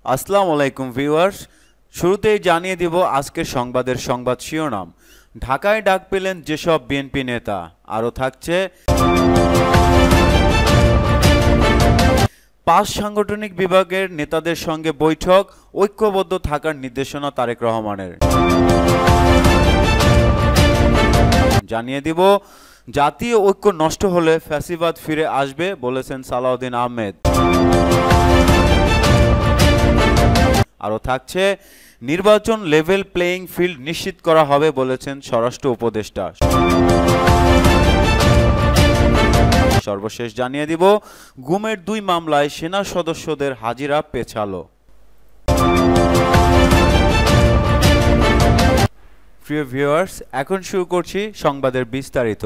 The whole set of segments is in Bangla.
আসসালামু আলাইকুম ভিউয়ার্স। শুরুতেই জানিয়ে দিব আজকের সংবাদের সংবাদ শিরোনাম। ঢাকায় ডাক পেলেন যেসব বিএনপি নেতা, আরও থাকছে ৫ সাংগঠনিক বিভাগের নেতাদের সঙ্গে বৈঠক, ঐক্যবদ্ধ থাকার নির্দেশনা তারেক রহমানের। জানিয়ে দিব জাতীয় ঐক্য নষ্ট হলে ফ্যাসিবাদ ফিরে আসবে বলেছেন সালাউদ্দিন আহমেদ। আরও থাকছে নির্বাচন লেভেল প্লেয়িং ফিল্ড নিশ্চিত করা হবে বলেছেন স্বরাষ্ট্র উপদেষ্টা। সর্বশেষ জানিয়ে দিব গুমের ২ মামলায় সেনা সদস্যদের হাজিরা পেছালো। প্রিয় ভিউয়ার্স, এখন শুরু করছি সংবাদের বিস্তারিত।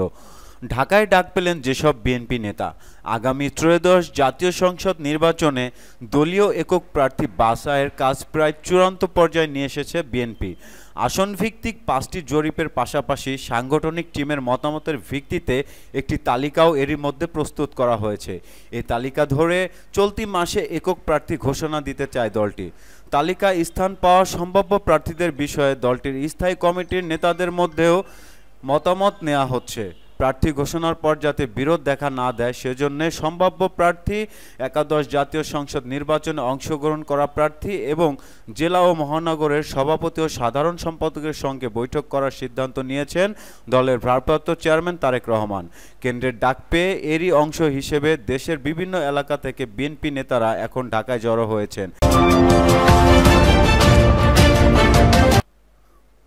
ঢাকায় ডাক পেলেন যেসব বিএনপি নেতা, আগামী ত্রয়োদশ জাতীয় সংসদ নির্বাচনে দলীয় একক প্রার্থী বাছাইয়ের কাজ প্রায় চূড়ান্ত পর্যায়ে নিয়ে এসেছে বিএনপি। আসন ভিত্তিক ৫টি জরিপের পাশাপাশি সাংগঠনিক টিমের মতামতের ভিত্তিতে একটি তালিকাও এরই মধ্যে প্রস্তুত করা হয়েছে। এই তালিকা ধরে চলতি মাসে একক প্রার্থী ঘোষণা দিতে চায় দলটি। তালিকায় স্থান পাওয়া সম্ভাব্য প্রার্থীদের বিষয়ে দলটির স্থায়ী কমিটির নেতাদের মধ্যেও মতামত নেওয়া হচ্ছে। প্রার্থী ঘোষণার পর যাতে বিরোধ দেখা না দেয় সেজন্য সম্ভাব্য প্রার্থী, একাদশ জাতীয় সংসদ নির্বাচনে অংশগ্রহণ করা প্রার্থী এবং জেলা ও মহানগরের সভাপতি ও সাধারণ সম্পাদকের সঙ্গে বৈঠক করার সিদ্ধান্ত নিয়েছেন দলের ভারপ্রাপ্ত চেয়ারম্যান তারেক রহমান। কেন্দ্রের ডাক পেয়ে এরই অংশ হিসেবে দেশের বিভিন্ন এলাকা থেকে বিএনপি নেতারা এখন ঢাকায় জড়ো হয়েছেন।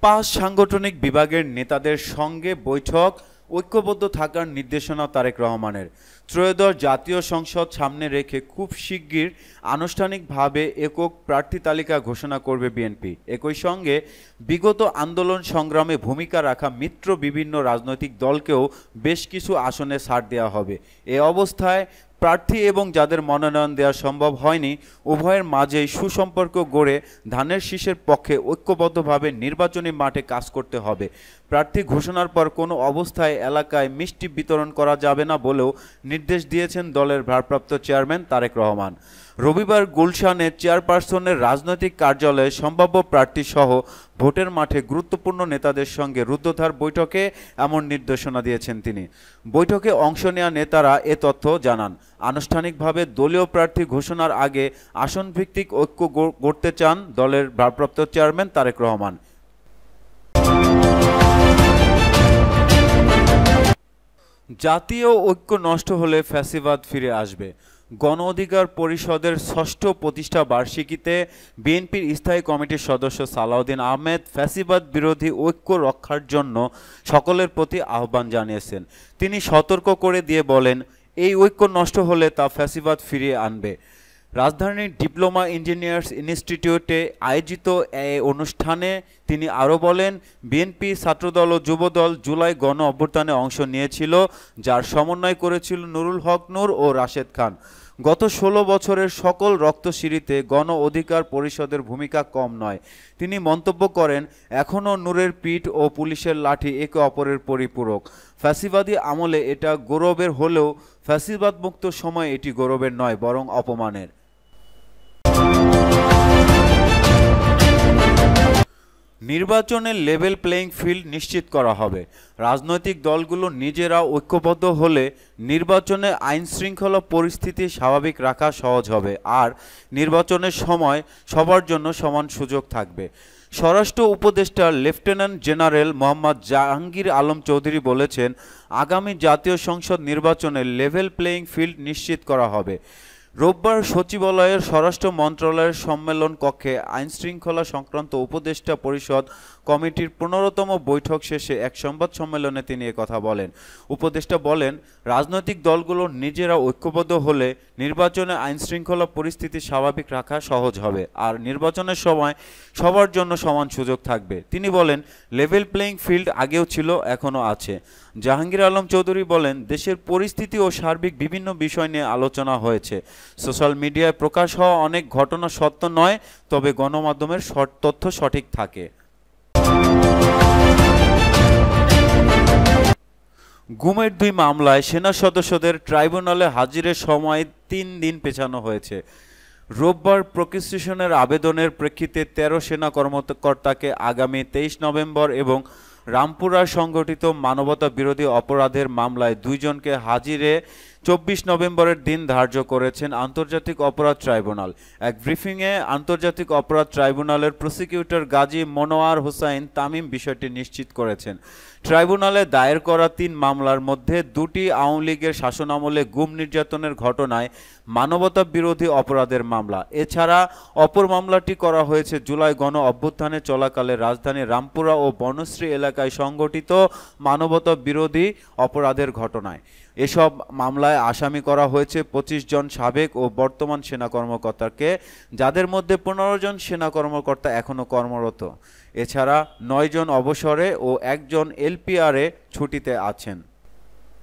৫ সাংগঠনিক বিভাগের নেতাদের সঙ্গে বৈঠক, ঐক্যবদ্ধ থাকার নির্দেশনা তারেক রহমানের। ত্রয়োদশ জাতীয় সংসদ সামনে রেখে খুব শিগগির আনুষ্ঠানিকভাবে একক প্রার্থী তালিকা ঘোষণা করবে বিএনপি। একই সঙ্গে বিগত আন্দোলন সংগ্রামে ভূমিকা রাখা মিত্র বিভিন্ন রাজনৈতিক দলকেও বেশ কিছু আসনে ছাড় দেওয়া হবে। এ অবস্থায় প্রার্থী এবং যাদের মনোনয়ন দেওয়া সম্ভব হয়নি, উভয়ের মাঝেই সুসম্পর্ক গড়ে ধানের শীষের পক্ষে ঐক্যবদ্ধভাবে নির্বাচনী মাঠে কাজ করতে হবে। প্রার্থী ঘোষণার পর কোনো অবস্থায় এলাকায় মিষ্টি বিতরণ করা যাবে না বলেও নির্দেশ দিয়েছেন দলের ভারপ্রাপ্ত চেয়ারম্যান তারেক রহমান। রবিবার গুলশানে চেয়ারপারসনের রাজনৈতিক কার্যালয়ে সম্ভাব্য প্রার্থী সহ ভোটের মাঠে গুরুত্বপূর্ণ নেতাদের সঙ্গে রুদ্ধদ্বার বৈঠকে এমন নির্দেশনা দিয়েছেন তিনি। বৈঠকে অংশ নেওয়া নেতারা এ তথ্য জানান। আনুষ্ঠানিকভাবে দলীয় প্রার্থী ঘোষণার আগে আসন ভিত্তিক ঐক্য গড়তে চান দলের ভারপ্রাপ্ত চেয়ারম্যান তারেক রহমান। জাতীয় ঐক্য নষ্ট হলে ফ্যাসিবাদ ফিরে আসবে। গণ অধিকার পরিষদের ৬ষ্ঠ প্রতিষ্ঠা বার্ষিকীতে বিএনপির স্থায়ী কমিটির সদস্য সালাউদ্দিন আহমেদ ফ্যাসিবাদ বিরোধী ঐক্য রক্ষার জন্য সকলের প্রতি আহ্বান জানিয়েছেন। তিনি সতর্ক করে দিয়ে বলেন, এই ঐক্য নষ্ট হলে তা ফ্যাসিবাদ ফিরিয়ে আনবে। রাজধানীর ডিপ্লোমা ইঞ্জিনিয়ার্স ইনস্টিটিউটে আয়োজিত এই অনুষ্ঠানে তিনি আরও বলেন, বিএনপি, ছাত্রদল ও যুবদল জুলাই গণ অভ্যুত্থানে অংশ নিয়েছিল, যার সমন্বয় করেছিল নুরুল হক নূর ও রাশেদ খান। গত ১৬ বছরের সকল রক্তশিরিতে গণ অধিকার পরিষদের ভূমিকা কম নয়। তিনি মন্তব্য করেন, এখনও নূরের পিঠ ও পুলিশের লাঠি একে অপরের পরিপূরক। ফ্যাসিবাদী আমলে এটা গৌরবের হলেও ফ্যাসিবাদ মুক্ত সময় এটি গৌরবের নয়, বরং অপমানের। নির্বাচনের লেভেল প্লেয়িং ফিল্ড নিশ্চিত করা হবে। রাজনৈতিক দলগুলো নিজেরা ঐক্যবদ্ধ হলে নির্বাচনে আইন শৃঙ্খলা পরিস্থিতি স্বাভাবিক রাখা সহজ হবে, আর নির্বাচনের সময় সবার জন্য সমান সুযোগ থাকবে। স্বরাষ্ট্র উপদেষ্টা লেফটেন্যান্ট জেনারেল মোহাম্মদ জাহাঙ্গীর আলম চৌধুরী বলেছেন, আগামী জাতীয় সংসদ নির্বাচনে লেভেল প্লেয়িং ফিল্ড নিশ্চিত করা হবে। রোববার সচিবালয়ের স্বরাষ্ট্র মন্ত্রণালয়ের সম্মেলন কক্ষে আইনশৃঙ্খলা সংক্রান্ত উপদেষ্টা পরিষদ কমিটির ১৫তম বৈঠক শেষে এক সংবাদ সম্মেলনে তিনি একথা বলেন। উপদেষ্টা বলেন, রাজনৈতিক দলগুলো নিজেরা ঐক্যবদ্ধ হলে নির্বাচনে আইনশৃঙ্খলা পরিস্থিতি স্বাভাবিক রাখা সহজ হবে, আর নির্বাচনের সময় সবার জন্য সমান সুযোগ থাকবে। তিনি বলেন, লেভেল প্লেয়িং ফিল্ড আগেও ছিল, এখনও আছে। জাহাঙ্গীর আলম চৌধুরী বলেন, দেশের পরিস্থিতি ও সার্বিক বিভিন্ন বিষয় নিয়ে আলোচনা হয়েছে। সোশ্যাল মিডিয়ায় প্রকাশ হওয়া অনেক ঘটনা সত্য নয়, তবে গণমাধ্যমের তথ্য সঠিক থাকে। গুমের ২ মামলায় সেনা সদস্যদের ট্রাইব্যুনালে হাজিরের সময় ৩ দিন পেছানো হয়েছে। রোববার প্রসিকিউশনের আবেদনের প্রেক্ষিতে ১৩ সেনা কর্মকর্তাকে আগামী ২৩ নভেম্বর এবং রামপুরার সংগঠিত মানবতা বিরোধী অপরাধের মামলায় ২ জনকে হাজিরে ২৪ নভেম্বরের দিন ধার্য করেছেন আন্তর্জাতিক অপরাধ ট্রাইব্যুনাল। এক ব্রিফিংয়ে আন্তর্জাতিক অপরাধ ট্রাইব্যুনালের প্রসিকিউটর গাজী মনোয়ার হোসাইন তামিম বিষয়টি নিশ্চিত করেছেন। ট্রাইব্যুনালে দায়ের করা ৩ মামলার মধ্যে ২টি আওয়ামী লীগের শাসনামলে গুম নির্যাতনের ঘটনায় মানবতা বিরোধী অপরাধের মামলা। এছাড়া অপর মামলাটি করা হয়েছে জুলাই গণ অভ্যুত্থানে চলাকালে রাজধানীর রামপুরা ও বনশ্রী এলাকায় সংঘটিত মানবতা বিরোধী অপরাধের ঘটনায়। এসব মামলায় আসামি করা হয়েছে ২৫ জন সাবেক ও বর্তমান সেনা কর্মকর্তাকে, যাদের মধ্যে ১৫ জন সেনা কর্মকর্তা এখনও কর্মরত। এছাড়া ৯ জন অবসরে ও ১ জন এলপিআরে ছুটিতে আছেন।